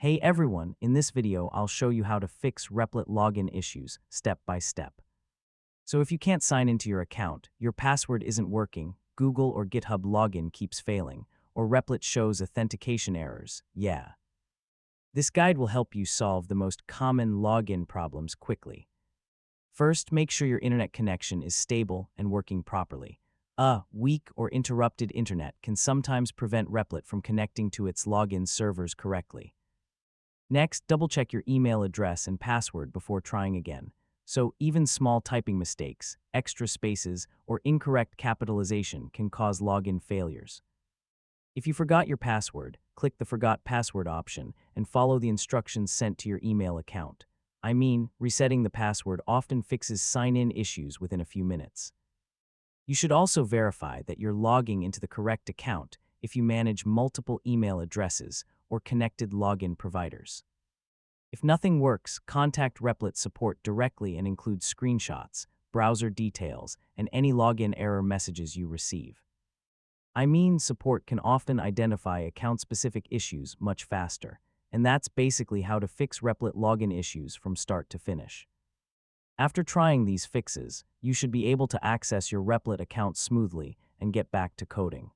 Hey everyone, in this video I'll show you how to fix Replit login issues step by step. So if you can't sign into your account, your password isn't working, Google or GitHub login keeps failing, or Replit shows authentication errors, yeah. This guide will help you solve the most common login problems quickly. First, make sure your internet connection is stable and working properly. A weak or interrupted internet can sometimes prevent Replit from connecting to its login servers correctly. Next, double-check your email address and password before trying again. So even small typing mistakes, extra spaces, or incorrect capitalization can cause login failures. If you forgot your password, click the Forgot Password option and follow the instructions sent to your email account. Resetting the password often fixes sign-in issues within a few minutes. You should also verify that you're logging into the correct account if you manage multiple email addresses or connected login providers. If nothing works, contact Replit support directly and include screenshots, browser details, and any login error messages you receive. Support can often identify account-specific issues much faster, and that's basically how to fix Replit login issues from start to finish. After trying these fixes, you should be able to access your Replit account smoothly and get back to coding.